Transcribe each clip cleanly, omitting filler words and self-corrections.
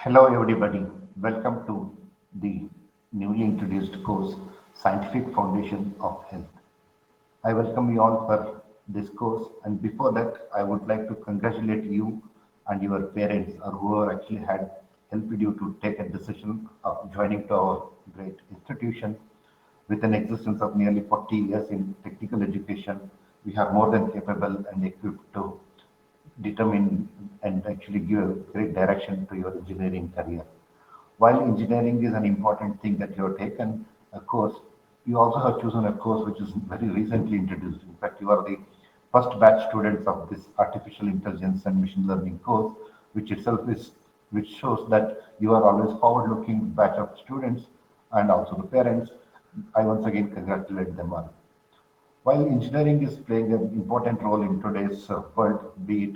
Hello, everybody. Welcome to the newly introduced course, Scientific Foundation of Health. I welcome you all for this course. And before that, I would like to congratulate you and your parents or whoever actually had helped you to take a decision of joining to our great institution. With an existence of nearly 40 years in technical education, we are more than capable and equipped to determine and actually give a great direction to your engineering career. While engineering is an important thing that you have taken a course, you also have chosen a course which is very recently introduced. In fact, you are the first batch students of this artificial intelligence and machine learning course, which itself is which shows that you are always forward-looking batch of students and also the parents. I once again congratulate them all. While engineering is playing an important role in today's world, be it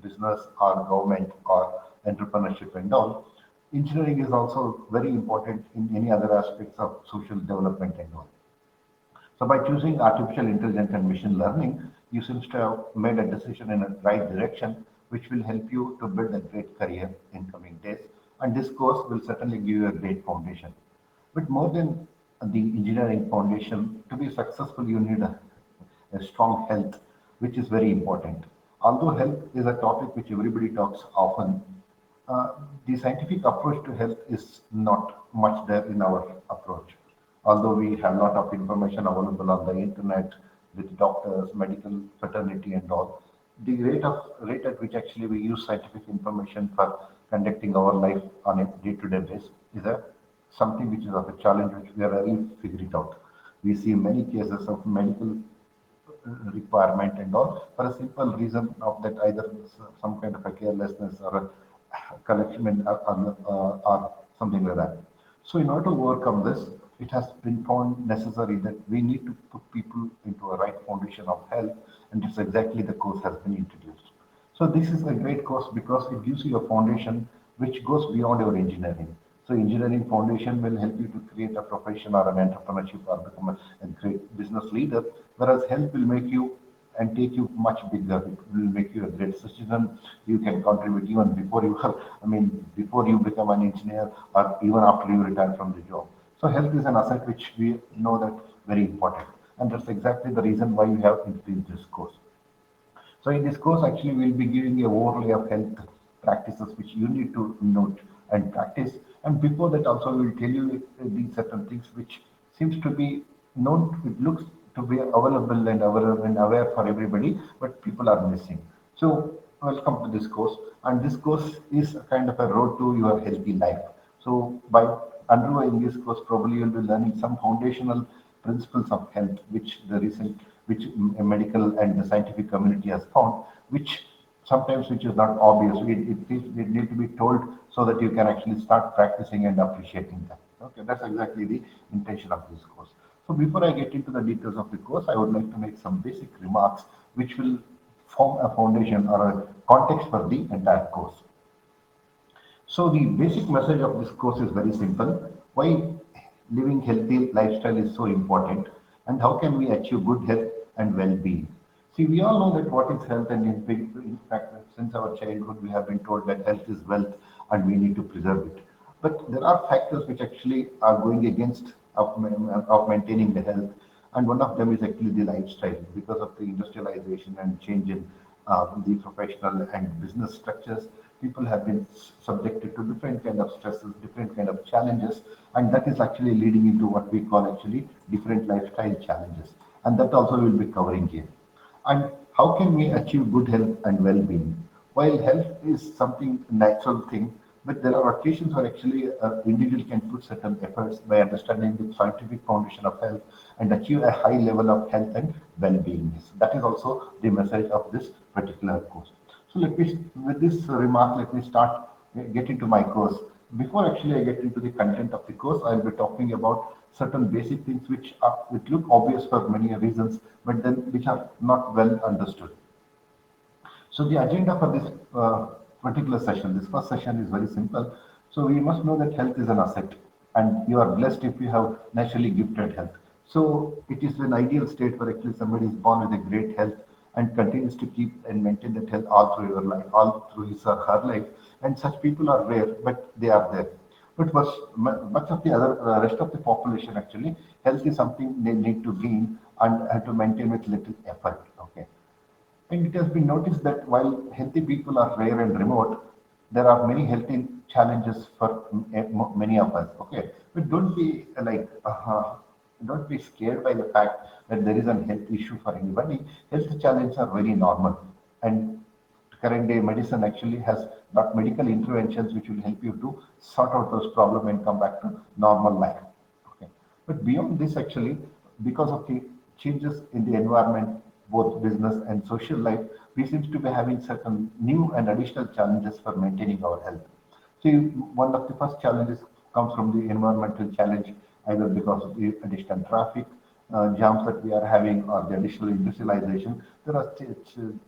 business or government or entrepreneurship and all, engineering is also very important in any other aspects of social development and all. So by choosing artificial intelligence and machine learning, you seem to have made a decision in a right direction, which will help you to build a great career in coming days. And this course will certainly give you a great foundation. But more than the engineering foundation, to be successful, you need a strong health, which is very important. Although health is a topic which everybody talks often, uh, the scientific approach to health is not much there in our approach. Although we have a lot of information available on the internet with doctors, medical fraternity, and all, the rate at which actually we use scientific information for conducting our life on a day-to-day basis is a something which is of a challenge which we are really figuring out. We see many cases of medical requirement and all for a simple reason of that either some kind of a carelessness or a collection or something like that. So in order to overcome this, it has been found necessary that we need to put people into a right foundation of health, and it's exactly the course has been introduced. So this is a great course because it gives you a foundation which goes beyond your engineering. So engineering foundation will help you to create a profession or an entrepreneurship or become a great business leader, whereas health will make you and take you much bigger. It will make you a great citizen. You can contribute even before you are, before you become an engineer or even after you retire from the job. So health is an asset which we know that very important. And that's exactly the reason why we have introduced this course. So in this course, actually, we'll be giving you a overlay of health practices which you need to note and practice. And before that, also, we'll tell you these certain things which seems to be known. It looks to be available and aware for everybody, but people are missing. So welcome to this course, and this course is a kind of a road to your healthy life. So by undergoing this course, probably you'll be learning some foundational principles of health, which medical and the scientific community has found, which sometimes which is not obvious. It need to be told so that you can actually start practicing and appreciating them. Okay, that's exactly the intention of this course. So before I get into the details of the course, I would like to make some basic remarks which will form a foundation or a context for the entire course. So the basic message of this course is very simple. Why living healthy lifestyle is so important and how can we achieve good health and well-being. See, we all know that what is health, and in fact, since our childhood, we have been told that health is wealth and we need to preserve it. But there are factors which actually are going against of maintaining the health, and one of them is actually the lifestyle because of the industrialization and change in the professional and business structures. People have been subjected to different kind of stresses, different kind of challenges, and that is actually leading into what we call actually different lifestyle challenges, and that also will be covering here. And how can we achieve good health and well-being? While health is something natural thing, but there are occasions where actually individual can put certain efforts by understanding the scientific foundation of health and achieve a high level of health and well-being. That is also the message of this particular course. So with this remark, let me start get into my course. Before actually I get into the content of the course, I'll be talking about certain basic things which look obvious for many reasons, but then which are not well understood. So the agenda for this particular session, this first session is very simple. So we must know that health is an asset, and you are blessed if you have naturally gifted health. So it is an ideal state where actually somebody is born with a great health, and continues to keep and maintain that health all through your life, all through his or her life. And such people are rare, but they are there. But much of the other rest of the population actually, health is something they need to gain and to maintain with little effort. Okay. And it has been noticed that while healthy people are rare and remote, there are many healthy challenges for many of us. Okay, but don't be scared by the fact that there is a health issue for anybody. Health challenges are very normal, and current day medicine actually has got medical interventions which will help you to sort out those problems and come back to normal life. Okay. But beyond this, actually, because of the changes in the environment, both business and social life, we seem to be having certain new and additional challenges for maintaining our health. So one of the first challenges comes from the environmental challenge, either because of the additional traffic jams that we are having or the additional industrialization. There are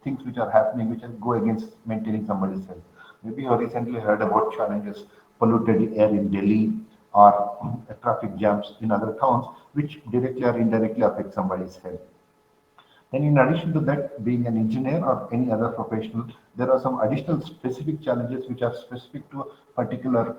things which are happening which go against maintaining somebody's health. Maybe you recently heard about challenges, polluted air in Delhi or traffic jams in other towns, which directly or indirectly affect somebody's health. And in addition to that, being an engineer or any other professional, there are some additional specific challenges which are specific to a particular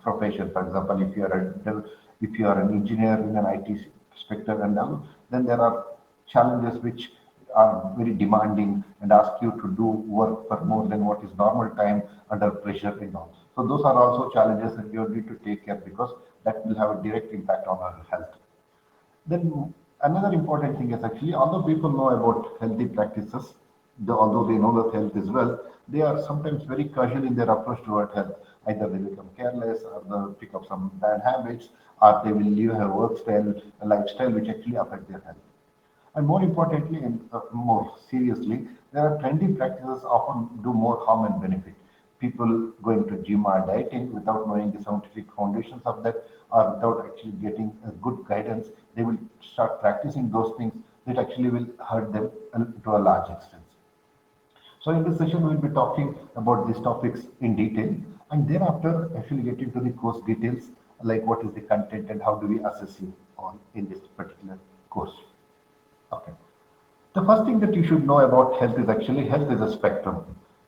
profession. For example, if you are an engineer in an IT sector and all, then there are challenges which are very demanding and ask you to do work for more than what is normal time under pressure and all. So those are also challenges that you need to take care because that will have a direct impact on our health. Then another important thing is actually, although people know about healthy practices, although they know that health is well, they are sometimes very casual in their approach toward health. Either they become careless, or they pick up some bad habits, or they will live a work style, a lifestyle which actually affect their health. And more importantly, and more seriously, there are trendy practices often do more harm and benefit. People going to gym or dieting without knowing the scientific foundations of that or without actually getting a good guidance, they will start practicing those things that actually will hurt them to a large extent. So in this session, we'll be talking about these topics in detail and thereafter actually get into the course details like what is the content and how do we assess you on in this particular course. Okay. The first thing that you should know about health is actually health is a spectrum.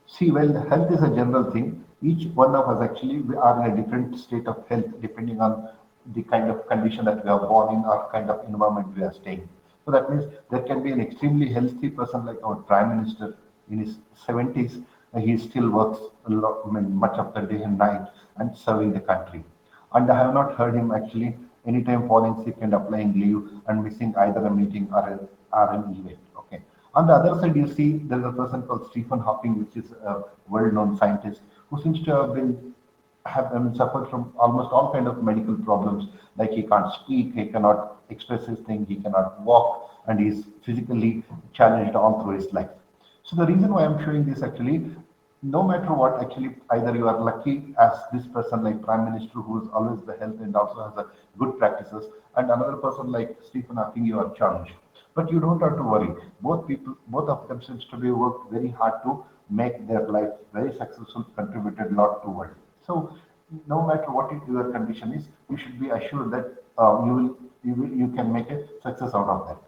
See, well, health is a general thing. Each one of us actually we are in a different state of health depending on the kind of condition that we are born in or kind of environment we are staying. So that means there can be an extremely healthy person like our Prime Minister in his 70s. He still works a lot, I mean, much of the day and night and serving the country. And I have not heard him actually anytime falling sick and applying leave and missing either a meeting or an event. Okay. On the other side, you see there is a person called Stephen Hawking, which is a well-known scientist who seems to have been have I mean, suffered from almost all kind of medical problems. Like he can't speak, he cannot express his thing, he cannot walk, and he's physically challenged all through his life. So the reason why I'm showing this actually, no matter what, actually, either you are lucky as this person like Prime Minister who is always the health and also has a good practices, and another person like Stephen Hawking, you are challenged. But you don't have to worry. Both of them seems to be worked very hard to make their life very successful, contributed a lot to world. So no matter what your condition is, you should be assured that you can make a success out of that.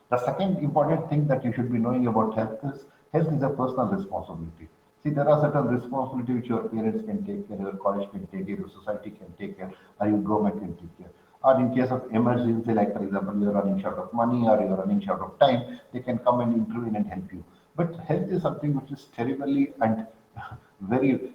The second important thing that you should be knowing about health is a personal responsibility. See, there are certain responsibility which your parents can take care, your college can take care, your society can take care, or your government can take care. Or in case of emergency, like for example, you're running short of money or you're running short of time, they can come and intervene and help you. But health is something which is terribly and very,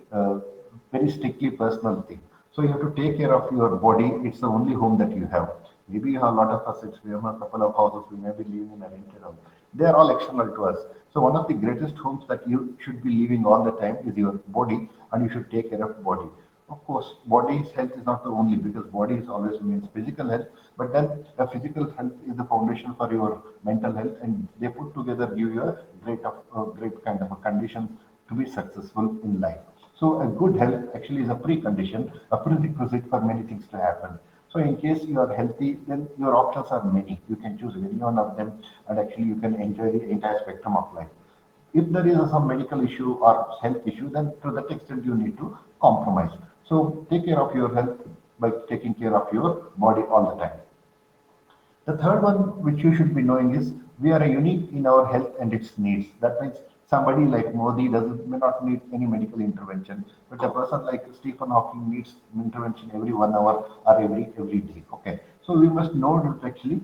very strictly personal thing. So you have to take care of your body. It's the only home that you have. Maybe you have a lot of assets. We have a couple of houses. We may be living in a rented home. They are all external to us. So one of the greatest homes that you should be living all the time is your body, and you should take care of body. Of course, body's health is not the only because body is always means physical health, but then the physical health is the foundation for your mental health, and they put together give you a great kind of a condition to be successful in life. So a good health actually is a precondition, a prerequisite for many things to happen. So in case you are healthy, then your options are many. You can choose any one of them, and actually you can enjoy the entire spectrum of life. If there is some medical issue or health issue, then to that extent you need to compromise. So take care of your health by taking care of your body all the time. The third one, which you should be knowing, is We are unique in our health and its needs. That means somebody like Modi doesn't may not need any medical intervention, but a person like Stephen Hawking needs intervention every 1 hour or every day. Okay, so we must know that actually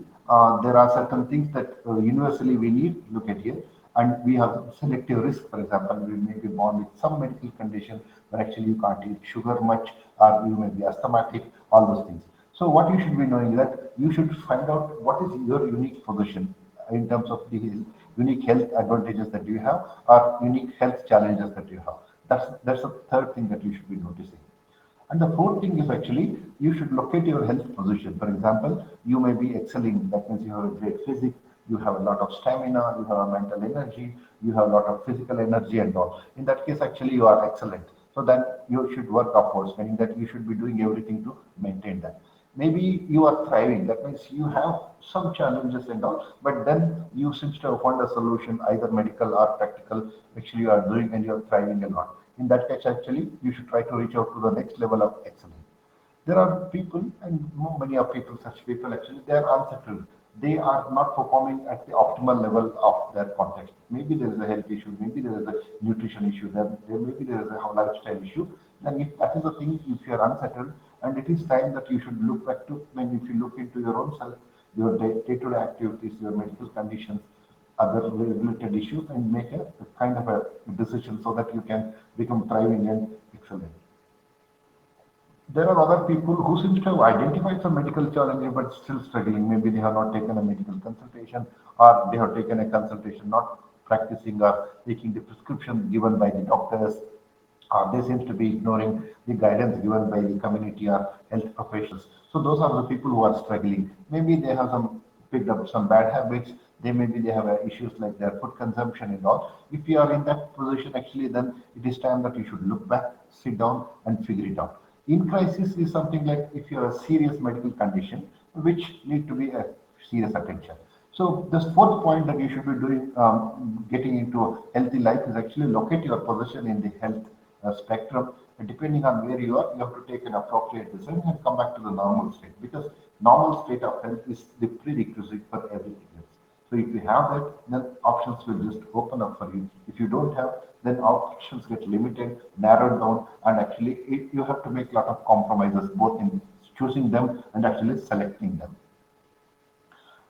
there are certain things that universally we need. Look at here, and we have selective risk. For example, we may be born with some medical condition, but actually you can't eat sugar much, or you may be asthmatic. All those things. So what you should be knowing that you should find out what is your unique position in terms of the unique health advantages that you have or unique health challenges that you have. That's the third thing that you should be noticing. And the fourth thing is actually you should locate your health position. For example, you may be excelling, that means you have a great physique, you have a lot of stamina, you have a mental energy, you have a lot of physical energy and all. In that case, actually you are excellent. So then you should work upwards, meaning that you should be doing everything to maintain that. Maybe you are thriving, that means you have some challenges and all, but then you seem to have found a solution, either medical or practical, which you are doing and you are thriving a lot. In that case, actually, you should try to reach out to the next level of excellence. There are people, and many of people, such people actually, they are unsettled. They are not performing at the optimal level of their context. Maybe there is a health issue, maybe there is a nutrition issue, maybe there is a lifestyle issue. Then if that is the thing, if you are unsettled, and it is time that you should look back to, when if you look into your own self, your day-to-day activities, your medical conditions, other related issues, and make a kind of a decision so that you can become thriving and excellent. There are other people who seem to have identified some medical challenges but still struggling. Maybe they have not taken a medical consultation, or they have taken a consultation not practicing or taking the prescription given by the doctors, or they seem to be ignoring the guidance given by the community or health professionals. So those are the people who are struggling. Maybe they have some picked up some bad habits. They maybe they have issues like their food consumption and all. If you are in that position, actually, then it is time that you should look back, sit down, and figure it out. In crisis is something like if you have a serious medical condition which need to be a serious attention. So the fourth point that you should be doing, getting into a healthy life, is actually locate your position in the health spectrum. And depending on where you are, you have to take an appropriate decision and come back to the normal state, because normal state of health is the prerequisite for everything else. So if you have that, then options will just open up for you. If you don't have, then options get limited, narrowed down, and actually you have to make a lot of compromises both in choosing them and actually selecting them.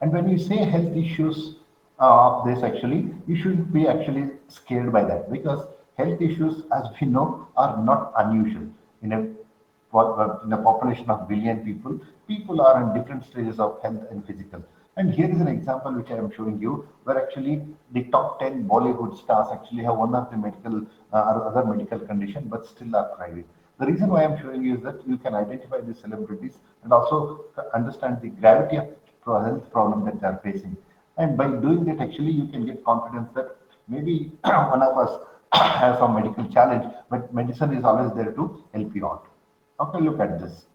And when you say health issues of this, actually, you shouldn't be actually scared by that, because health issues, as we know, are not unusual. In a, in a population of billion people, people are in different stages of health and physical. And here is an example which I am showing you, where actually the top 10 Bollywood stars actually have one of the medical or other medical condition, but still are thriving. The reason why I'm showing you is that you can identify the celebrities and also understand the gravity of health problem that they are facing. And by doing that, actually, you can get confidence that maybe one of us has some medical challenge, but medicine is always there to help you out. Okay, look at this.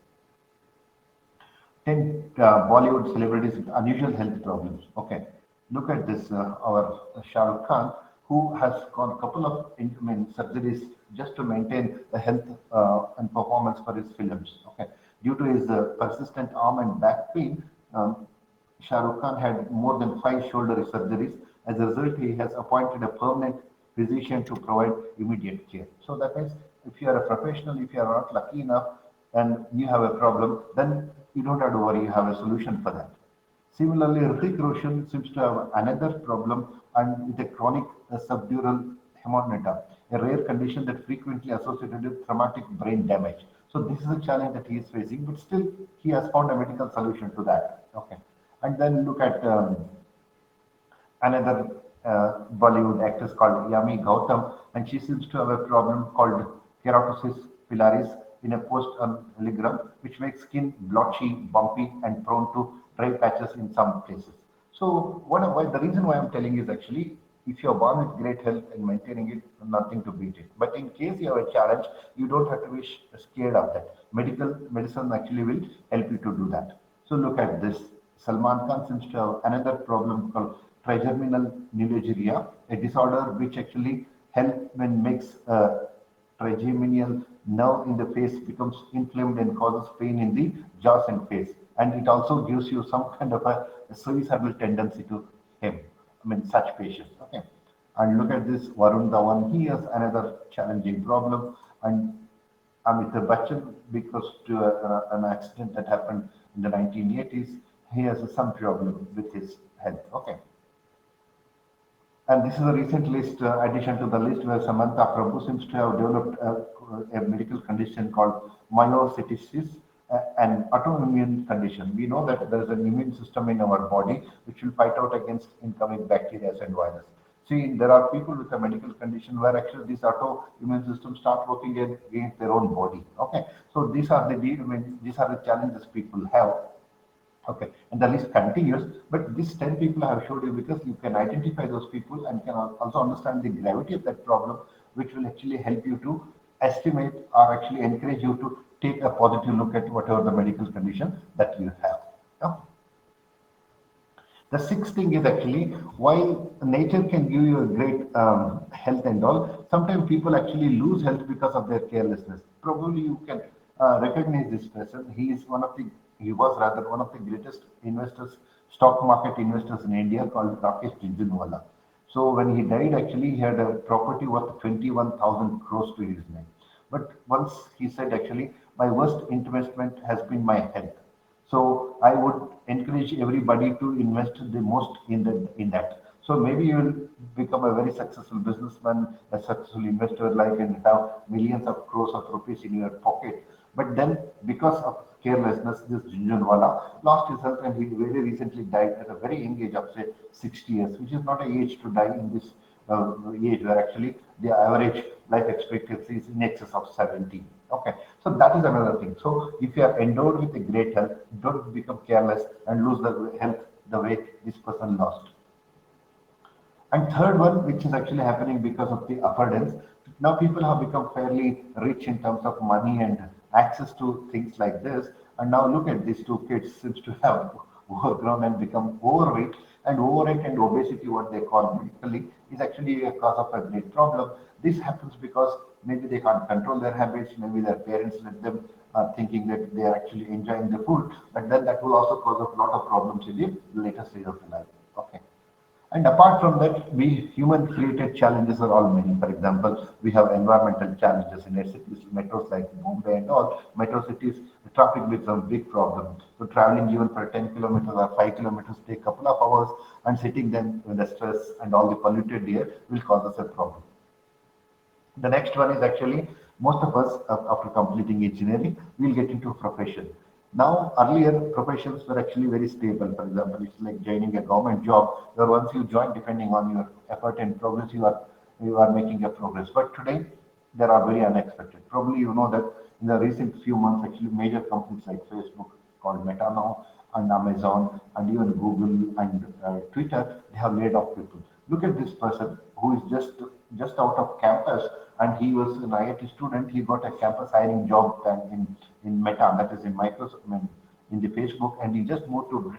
10 Bollywood celebrities with unusual health problems. Okay, look at this. Our Shah Rukh Khan, who has gone a couple of surgeries just to maintain the health and performance for his films. Okay, due to his persistent arm and back pain, Shah Rukh Khan had more than 5 shoulder surgeries. As a result, he has appointed a permanent physician to provide immediate care. So that means if you are a professional, if you are not lucky enough and you have a problem, then you don't have to worry, you have a solution for that. Similarly, Hrithik Roshan seems to have another problem, and with a chronic subdural hemorrhage, a rare condition that frequently associated with traumatic brain damage. So this is a challenge that he is facing, but still he has found a medical solution to that. Okay, and then look at another Bollywood actress called Yami Gautam, and she seems to have a problem called keratosis pilaris in a post-allogram, which makes skin blotchy, bumpy, and prone to dry patches in some places. So, the reason why I'm telling is actually, if you're born with great health and maintaining it, nothing to beat it. But in case you have a challenge, you don't have to be scared of that. Medicine actually will help you to do that. So look at this. Salman Khan seems to have another problem called trigeminal neuralgia, a disorder which actually help when makes trigeminal nerve in the face becomes inflamed and causes pain in the jaws and face. And it also gives you some kind of a suicidal tendency to him. such patients. Okay, and look at this Varun Dhawan. He has another challenging problem, and Amitabh Bachchan, because to an accident that happened in the 1980s, he has some problem with his health. Okay, and this is a recent list, addition to the list, where Samantha Prabhu seems to have developed a medical condition called myositis, an autoimmune condition. We know that there is an immune system in our body which will fight out against incoming bacteria and virus. See, there are people with a medical condition where actually this autoimmune system start working against their own body. Okay, so these are the challenges people have. Okay, and the list continues, but these 10 people I have showed you because you can identify those people and can also understand the gravity of that problem, which will actually help you to estimate or actually encourage you to take a positive look at whatever the medical condition that you have. Yeah. The sixth thing is actually while nature can give you a great health and all, sometimes people actually lose health because of their carelessness. Probably you can recognize this person. He was rather one of the greatest investors, stock market investors in India called Rakesh Jhunjhunwala. So when he died, actually he had a property worth 21,000 crores to his name. But once he said, actually, my worst investment has been my health. So I would encourage everybody to invest the most in that. So maybe you will become a very successful businessman, a successful investor, like and have millions of crores of rupees in your pocket. But then, because of carelessness, this Jhunjhunwala lost his health, and he very recently died at a very young age of say 60 years, which is not an age to die in this age where actually the average life expectancy is in excess of 70. Okay, so that is another thing. So if you are endowed with a great health, don't become careless and lose the health the way this person lost. And third one, which is actually happening because of the affordance, now people have become fairly rich in terms of money and access to things like this. And now look at these two kids seems to have overgrown and become overweight. And overweight and obesity, what they call medically, is actually a cause of a great problem. This happens because maybe they can't control their habits, maybe their parents let them thinking that they are actually enjoying the food, but then that will also cause a lot of problems in the later stage of life. Okay. And apart from that, we human created challenges are all many. For example, we have environmental challenges in cities, metros like Bombay and all. Metro cities, the traffic becomes a big problem. So traveling even for 10 kilometers or 5 kilometers take a couple of hours, and sitting them with the stress and all the polluted air will cause us a problem. The next one is actually most of us, after completing engineering, will get into a profession. Now, earlier professions were actually very stable. For example, it's like joining a government job, where once you join, depending on your effort and progress, you are making a progress. But today, there are very unexpected. Probably you know that in the recent few months, actually major companies like Facebook, called Meta now, and Amazon, and even Google and Twitter, they have laid off people. Look at this person who is just out of campus, and he was an IIT student. He got a campus hiring job in Meta, that is in Microsoft, I mean, in the Facebook, and he just moved to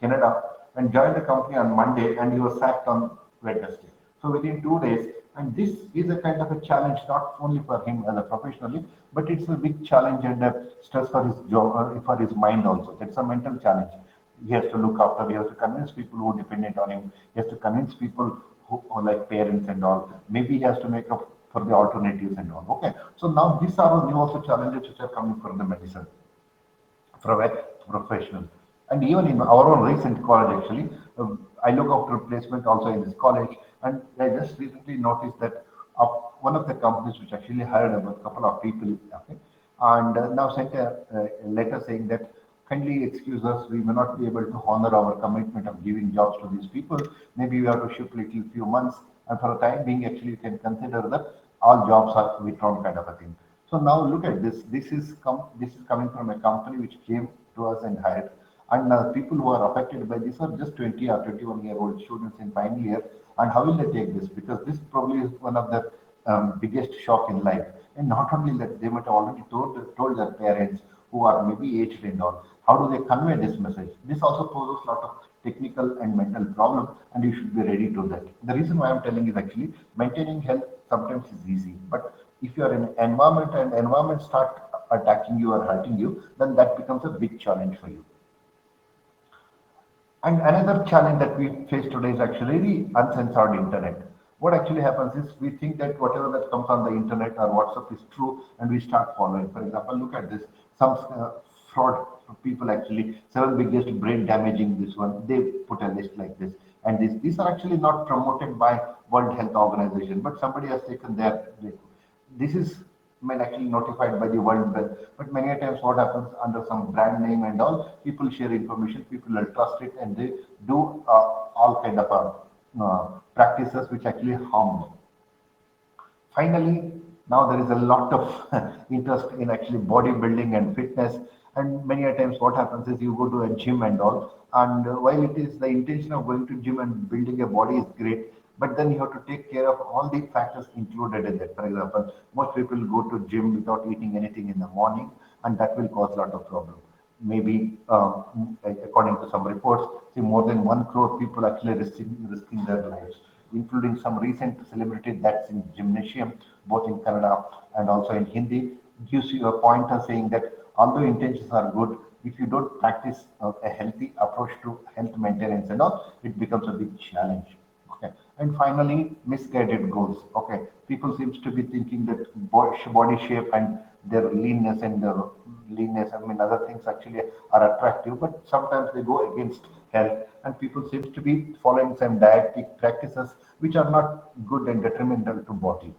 Canada and joined the company on Monday, and he was sacked on Wednesday. So within 2 days, and this is a kind of a challenge not only for him as a professionally, but it's a big challenge and a stress for his job, for his mind also. That's a mental challenge. He has to look after. He has to convince people who are dependent on him. He has to convince people who are like parents and all. Maybe he has to make up for the alternatives and all. Okay. So now these are new also challenges which are coming from the medicine, from a professional. And even in our own recent college, actually, I look after placement also in this college, and I just recently noticed that one of the companies which actually hired a couple of people, okay, and now sent a letter saying that kindly excuse us, we may not be able to honor our commitment of giving jobs to these people. Maybe we have to shift little few months, and for the time being, actually, you can consider that all jobs are withdrawn kind of a thing. So now look at this. This is coming from a company which came to us and hired, and people who are affected by this are just 20 or 21-year-old students in final year. And how will they take this? Because this probably is one of the biggest shock in life. And not only that, they might have already told their parents who are maybe aged and all. How do they convey this message? This also poses a lot of technical and mental problem, and you should be ready to that. The reason why I'm telling is actually maintaining health sometimes is easy, but if you are in an environment and environment start attacking you or hurting you, then that becomes a big challenge for you. And another challenge that we face today is actually the uncensored internet. What actually happens is we think that whatever that comes on the internet or WhatsApp is true and we start following. For example, look at this. Some fraud people actually, seven biggest brain damaging this one, they put a list like this. And these are actually not promoted by World Health Organization, but somebody has taken their, this is actually notified by the World Health. But many a times what happens under some brand name and all, people share information, people will trust it and they do all kind of practices which actually harm them. Finally, now there is a lot of interest in actually bodybuilding and fitness. And many a times what happens is you go to a gym and all. And while it is the intention of going to gym and building a body is great, but then you have to take care of all the factors included in that. For example, most people go to gym without eating anything in the morning, and that will cause a lot of problem. Maybe according to some reports, see more than 1 crore people actually risking their lives, including some recent celebrity that's in gymnasium, both in Kannada and also in Hindi, gives you a pointer saying that although intentions are good, if you don't practice a healthy approach to health maintenance and all, it becomes a big challenge. Okay. And finally, misguided goals. Okay. People seems to be thinking that body shape and their leanness, I mean, other things actually are attractive, but sometimes they go against health, and people seems to be following some dietetic practices which are not good and detrimental to body.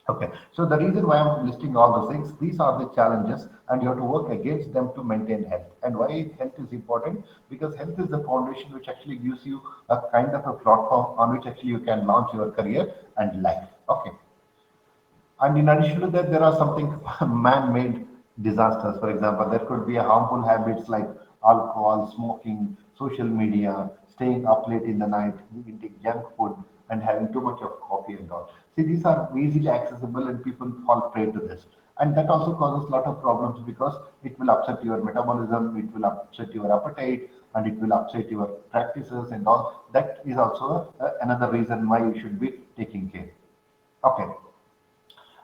Okay, so the reason why I'm listing all those things, these are the challenges, and you have to work against them to maintain health. And why health is important? Because health is the foundation which actually gives you a kind of a platform on which actually you can launch your career and life. Okay, and in addition to that, there are something man-made disasters. For example, there could be a harmful habits like alcohol, smoking, social media, staying up late in the night, eating junk food, and having too much of coffee and all. See, these are easily accessible, and people fall prey to this. And that also causes a lot of problems because it will upset your metabolism, it will upset your appetite, and it will upset your practices and all. That is also another reason why you should be taking care. Okay.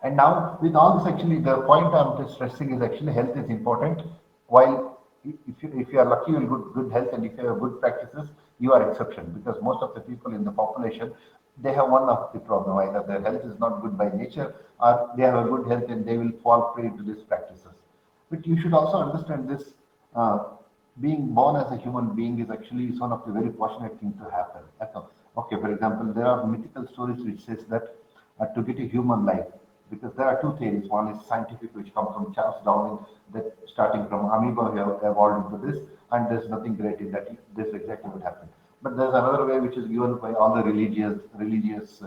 And now, with all this, actually, the point I'm just stressing is actually health is important. While if you are lucky, you'll good health, and if you have good practices, you are exception because most of the people in the population they have one of the problem either their health is not good by nature or they have a good health and they will fall prey to these practices. But you should also understand this. Uh, Being born as a human being is actually is one of the very fortunate thing to happen. Okay, for example, there are mythical stories which says that to get a human life, because there are two theories. One is scientific, which comes from Charles Darwin, that starting from amoeba we have evolved into this, and there's nothing great in that. This exactly what happened. But there's another way which is given by all the religious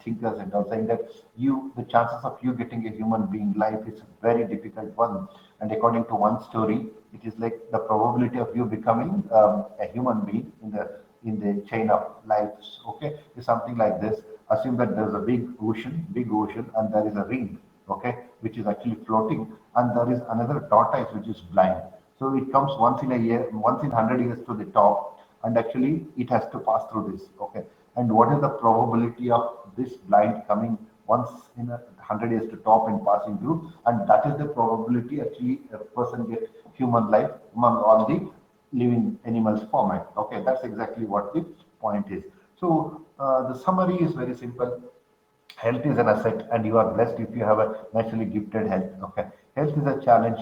thinkers and all, saying that the chances of you getting a human being life is a very difficult one. And according to one story, it is like the probability of you becoming a human being in the chain of lives. Okay, is something like this. Assume that there's a big ocean, and there is a ring. Okay, which is actually floating, and there is another tortoise which is blind. So it comes once in a year, once in 100 years to the top, and actually it has to pass through this. Okay, and what is the probability of this blind coming once in 100 years to top and passing through? And that is the probability actually a person gets human life among all the living animals format. Okay, that's exactly what the point is. So the summary is very simple. Health is an asset, and you are blessed if you have a naturally gifted health. Okay, health is a challenge,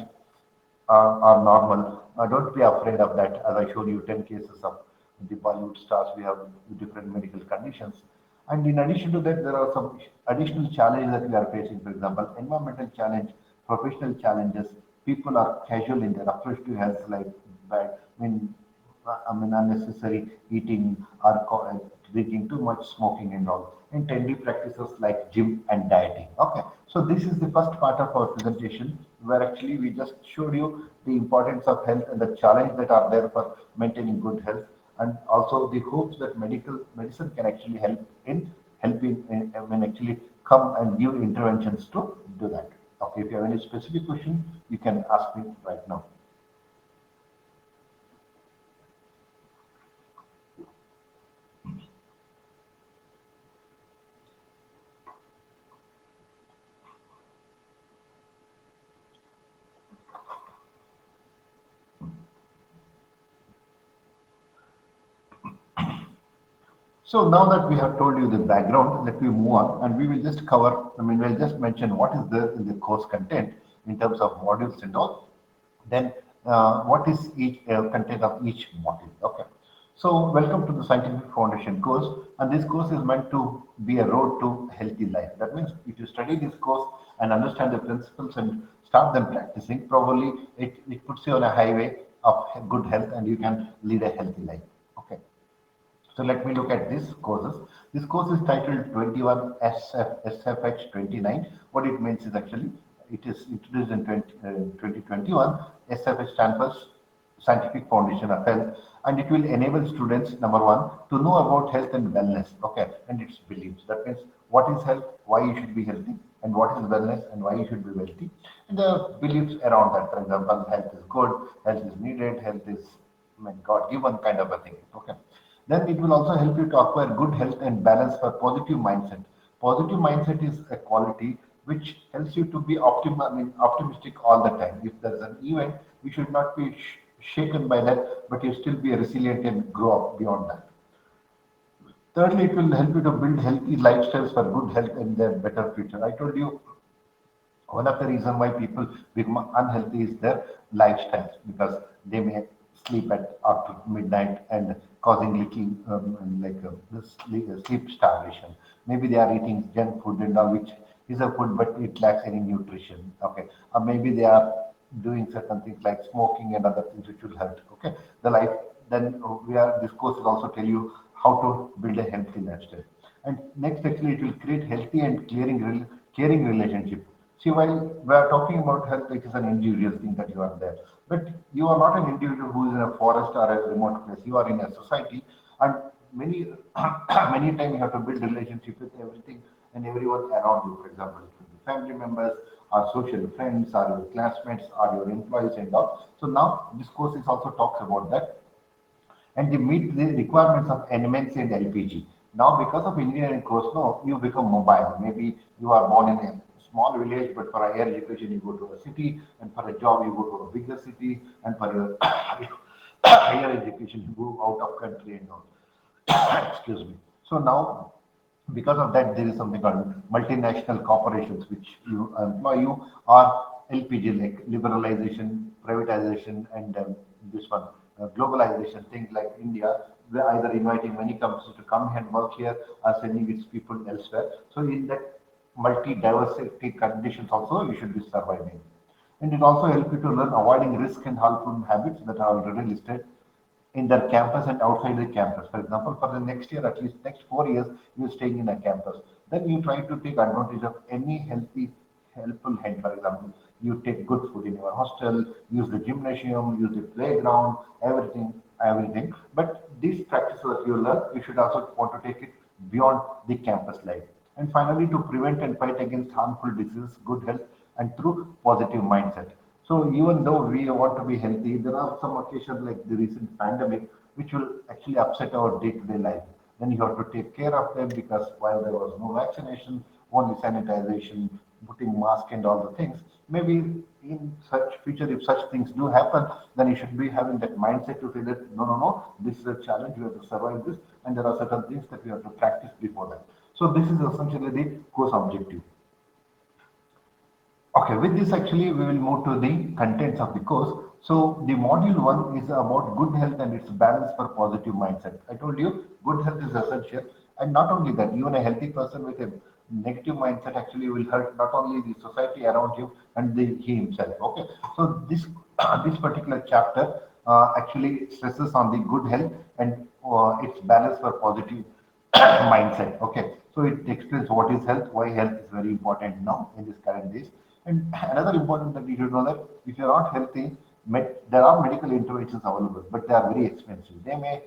are normal. Don't be afraid of that. As I showed you 10 cases of the Bollywood stars, we have different medical conditions. And in addition to that, there are some additional challenges that we are facing. For example, environmental challenge, professional challenges. People are casual in their approach to health, like bad. Unnecessary eating or drinking too much, smoking and all, and trendy practices like gym and dieting. Okay, so this is the first part of our presentation, where actually we just showed you the importance of health and the challenge that are there for maintaining good health, and also the hopes that medical medicine can actually help in actually come and give interventions to do that. Okay, if you have any specific question, you can ask me right now. So now that we have told you the background, let me move on and we will just cover, we'll just mention what is there in the course content in terms of modules and all. Then what is each content of each module? Okay. So welcome to the Scientific Foundation course, and this course is meant to be a road to healthy life. That means if you study this course and understand the principles and start them practicing, probably it puts you on a highway of good health and you can lead a healthy life. Okay. So let me look at these courses. This course is titled 21 SFH 29. What it means is actually it is introduced in 2021. SFH stands for Scientific Foundation of Health, and it will enable students, number one, to know about health and wellness, okay, and its beliefs. That means what is health, why you should be healthy, and what is wellness, and why you should be wealthy, and the beliefs around that. For example, health is good, health is needed, health is God given kind of a thing. Okay. Then it will also help you to acquire good health and balance for positive mindset. Positive mindset is a quality which helps you to be optimistic all the time. If there's an event, you should not be shaken by that, but you still be resilient and grow up beyond that. Thirdly, it will help you to build healthy lifestyles for good health and their better future. I told you one of the reasons why people become unhealthy is their lifestyles because they may sleep at after midnight and causing leaking sleep starvation. Maybe they are eating junk food and all, which is a food but it lacks any nutrition. Okay, or maybe they are doing certain things like smoking and other things which will hurt. Okay, the life. Then we are. This course will also tell you how to build a healthy lifestyle. And next, actually, it will create healthy and caring relationship. See, while we are talking about health, it is an individual thing that you are there. But you are not an individual who is in a forest or a remote place. You are in a society, and many many times you have to build relationship with everything and everyone around you. For example, it could be family members, or social friends, or your classmates, or your employees, and all. So now this course is also talks about that and they meet the requirements of MNC and LPG. Now, because of engineering course, no, you become mobile. Maybe you are born in a small village, but for higher education, you go to a city, and for a job, you go to a bigger city, and for your higher education, you go out of country and all. Excuse me. So now, because of that, there is something called multinational corporations which you employ you, or LPG like liberalization, privatization, and this one globalization. Things like India, they're either inviting many companies to come and work here or sending its people elsewhere. So in that multi-diversity conditions, also you should be surviving. And it also helps you to learn avoiding risk and harmful habits that are already listed in their campus and outside the campus. For example, for the next year, at least next 4 years, you're staying in a campus. Then you try to take advantage of any helpful hand. For example, you take good food in your hostel, use the gymnasium, use the playground, everything. But these practices that you learn, you should also want to take it beyond the campus life. And finally, to prevent and fight against harmful diseases, good health, and through positive mindset. So even though we want to be healthy, there are some occasions like the recent pandemic, which will actually upset our day-to-day life. Then you have to take care of them because while there was no vaccination, only sanitization, putting mask and all the things. Maybe in such future, if such things do happen, then you should be having that mindset to say that no, this is a challenge. We have to survive this, and there are certain things that we have to practice before that. So this is essentially the course objective. Okay, with this actually we will move to the contents of the course. So the module one is about good health and its balance for positive mindset. I told you good health is essential, and not only that, even a healthy person with a negative mindset actually will hurt not only the society around you and he himself. Okay, so this this particular chapter actually stresses on the good health and its balance for positive mindset. Okay, so it explains what is health, why health is very important now in this current days. And another important that you should know that if you're not healthy, there are medical interventions available, but they are very expensive. They may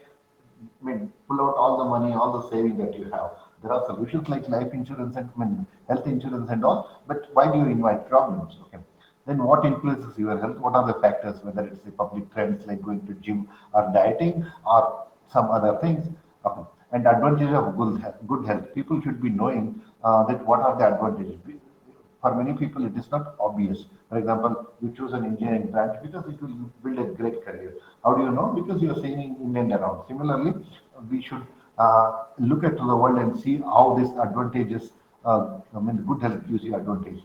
pull out all the money, all the saving that you have. There are solutions like life insurance and health insurance and all, but why do you invite problems? Okay. Then what influences your health? What are the factors, whether it's the public trends like going to gym or dieting or some other things? Okay. And advantage of good health. People should be knowing that what are the advantages. For many people, it is not obvious. For example, you choose an engineering branch because it will build a great career. How do you know? Because you are seeing in and around. Similarly, we should look at the world and see how this advantages, good health gives you advantage.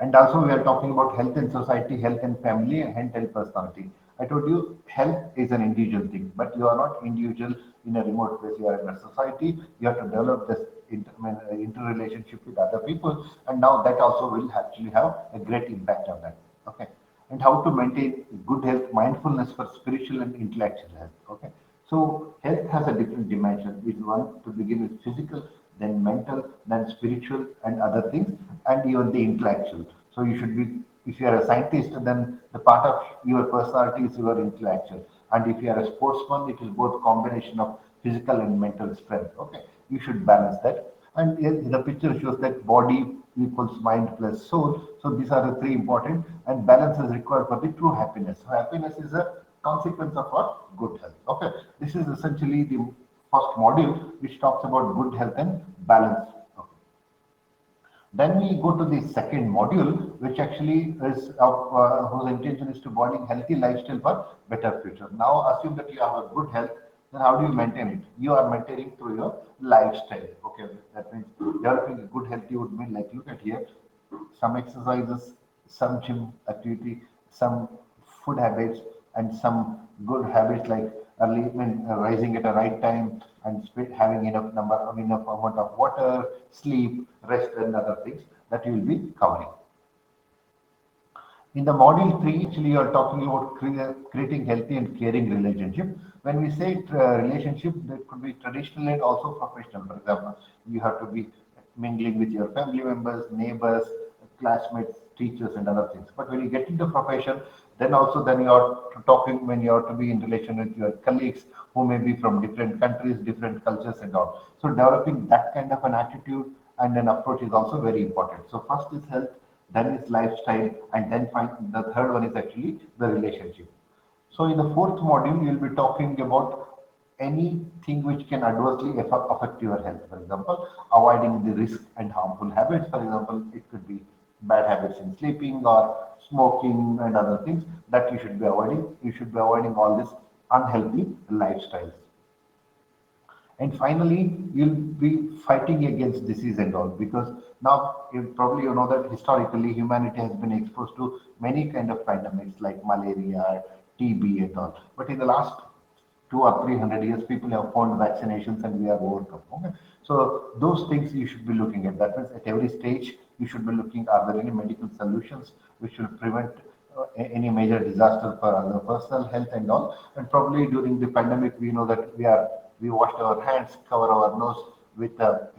And also we are talking about health and society, health and family, and health and personality. I told you health is an individual thing, but you are not individual in a remote place. You are in a society. You have to develop this interrelationship with other people, and now that also will actually have a great impact on that. Okay, and how to maintain good health, mindfulness for spiritual and intellectual health. Okay, so health has a different dimension. It one to begin with physical, then mental, then spiritual, and other things, and even the intellectual. So you should be, if you are a scientist, then the part of your personality is your intellectual. And if you are a sportsman, it is both combination of physical and mental strength. Okay, you should balance that. And the picture shows that body equals mind plus soul. So these are the three important, and balance is required for the true happiness. So happiness is a consequence of our good health. Okay, this is essentially the first module which talks about good health and balance. Okay. Then we go to the second module, which actually is whose intention is to building healthy lifestyle for better future. Now, assume that you have a good health, then how do you maintain it? You are maintaining through your lifestyle. Okay, that means developing a good healthy would mean, like, look at here, some exercises, some gym activity, some food habits, and some good habits like early, rising at the right time and having enough amount of water, sleep, rest, and other things that you will be covering. In the module 3, actually, you are talking about creating healthy and caring relationship. When we say relationship, that could be traditional and also professional. For example, you have to be mingling with your family members, neighbors, classmates, teachers, and other things. But when you get into profession, then you are talking when you are to be in relation with your colleagues who may be from different countries, different cultures, and all. So developing that kind of an attitude and an approach is also very important. So first is health, then is lifestyle, and then the third one is actually the relationship. So in the fourth module, you'll be talking about anything which can adversely affect your health. For example, avoiding the risk and harmful habits. For example, it could be bad habits in sleeping or smoking and other things that you should be avoiding. You should be avoiding all these unhealthy lifestyles. And finally, you'll be fighting against disease and all, because now you know that historically humanity has been exposed to many kind of pandemics like malaria, TB and all. But in the last 2 or 300 years, people have found vaccinations and we are overcome. Okay? So those things you should be looking at. That means at every stage you should be looking, are there any medical solutions which will prevent any major disaster for our personal health and all. And probably during the pandemic, we know that we washed our hands, cover our nose with a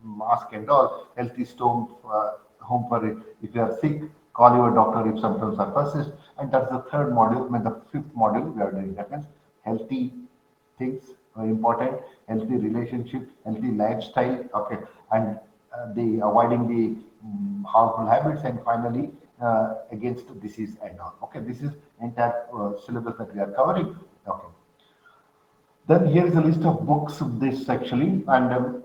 mask and all. Health is home for it. If you are sick, call your doctor if symptoms are persist. And that's the third module. I mean, the fifth module we are doing. That means healthy things are important, healthy relationship, healthy lifestyle, okay, and the avoiding the harmful habits, and finally against disease and all. Okay, this is entire syllabus that we are covering. Okay, then here is a list of books of this actually, and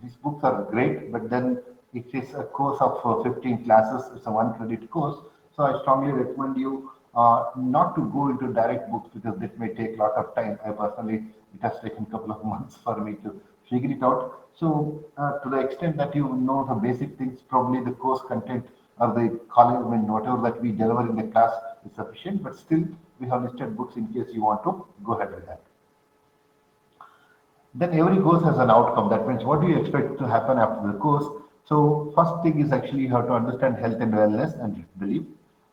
these books are great, but then it is a course of 15 classes. It's a 1 credit course. So I strongly recommend you not to go into direct books because that may take a lot of time. I personally, it has taken a couple of months for me to figure it out. So to the extent that you know the basic things, probably the course content or the college, I mean, whatever that we deliver in the class is sufficient, but still we have listed books in case you want to go ahead with that. Then every course has an outcome. That means what do you expect to happen after the course? So first thing is actually you have to understand health and wellness and belief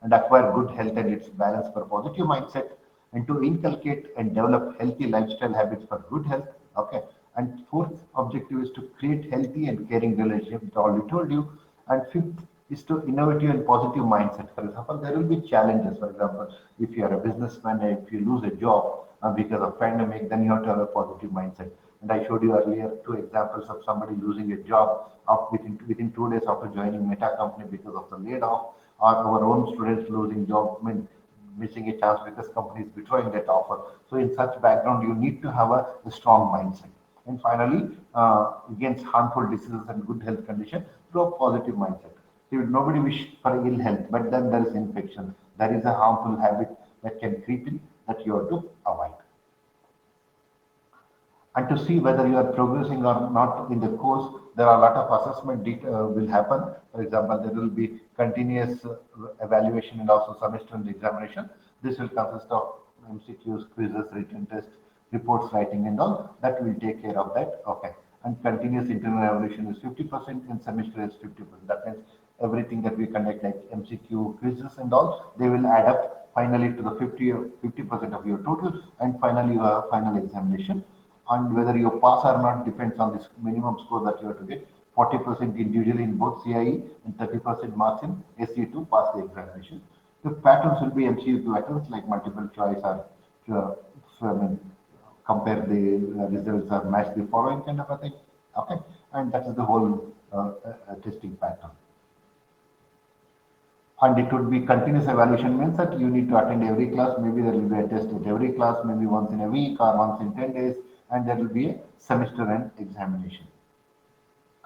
and acquire good health and its balance for positive mindset, and to inculcate and develop healthy lifestyle habits for good health. Okay. And fourth objective is to create healthy and caring relationships, which I already told you. And fifth is to innovative and positive mindset. For example, there will be challenges. For example, if you are a businessman and if you lose a job because of pandemic, then you have to have a positive mindset. And I showed you earlier 2 examples of somebody losing a job within 2 days after joining Meta company because of the layoff, or our own students losing job, I mean, missing a chance because company is withdrawing that offer. So in such background, you need to have a strong mindset. And finally, against harmful diseases and good health condition through a positive mindset. So nobody wish for ill health, but then there is infection. There is a harmful habit that can creep in that you have to avoid. And to see whether you are progressing or not in the course, there are a lot of assessment will happen. For example, there will be continuous evaluation and also semester and examination. This will consist of MCQs, quizzes, written tests, reports writing and all. That will take care of that. Okay. And continuous internal evaluation is 50% and semester is 50%. That means everything that we conduct like MCQ, quizzes and all, they will add up finally to the 50% of your total and finally your final examination. And whether you pass or not depends on this minimum score that you have to get. 40% individually in both CIE and 30% marks in SE to pass the examination. The patterns will be MCQ patterns like multiple choice or I mean, compare the results or match the following kind of a thing. Okay, and that is the whole testing pattern. And it would be continuous evaluation means that you need to attend every class. Maybe there will be a test at every class, maybe once in a week or once in 10 days, and there will be a semester end examination.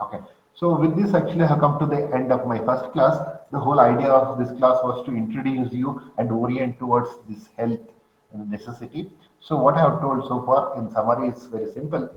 Okay. So with this, actually, I have come to the end of my first class. The whole idea of this class was to introduce you and orient towards this health necessity. So what I have told so far in summary is very simple.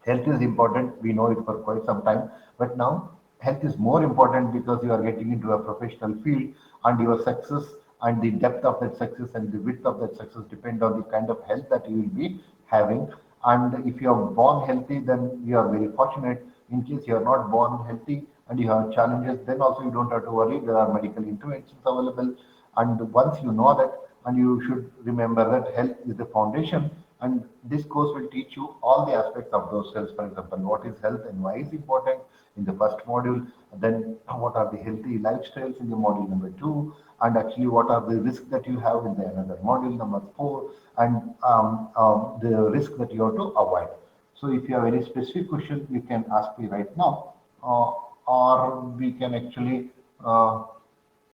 Health is important. We know it for quite some time, but now health is more important because you are getting into a professional field, and your success and the depth of that success and the width of that success depend on the kind of health that you will be having. And if you are born healthy, then you are very fortunate. In case you are not born healthy and you have challenges, then also you don't have to worry. There are medical interventions available. And once you know that, and you should remember that health is the foundation. And this course will teach you all the aspects of those health. For example, what is health and why is important in the first module. Then what are the healthy lifestyles in the module number 2, and actually what are the risks that you have in the another module number 4, and the risk that you have to avoid. So if you have any specific question, you can ask me right now, or we can actually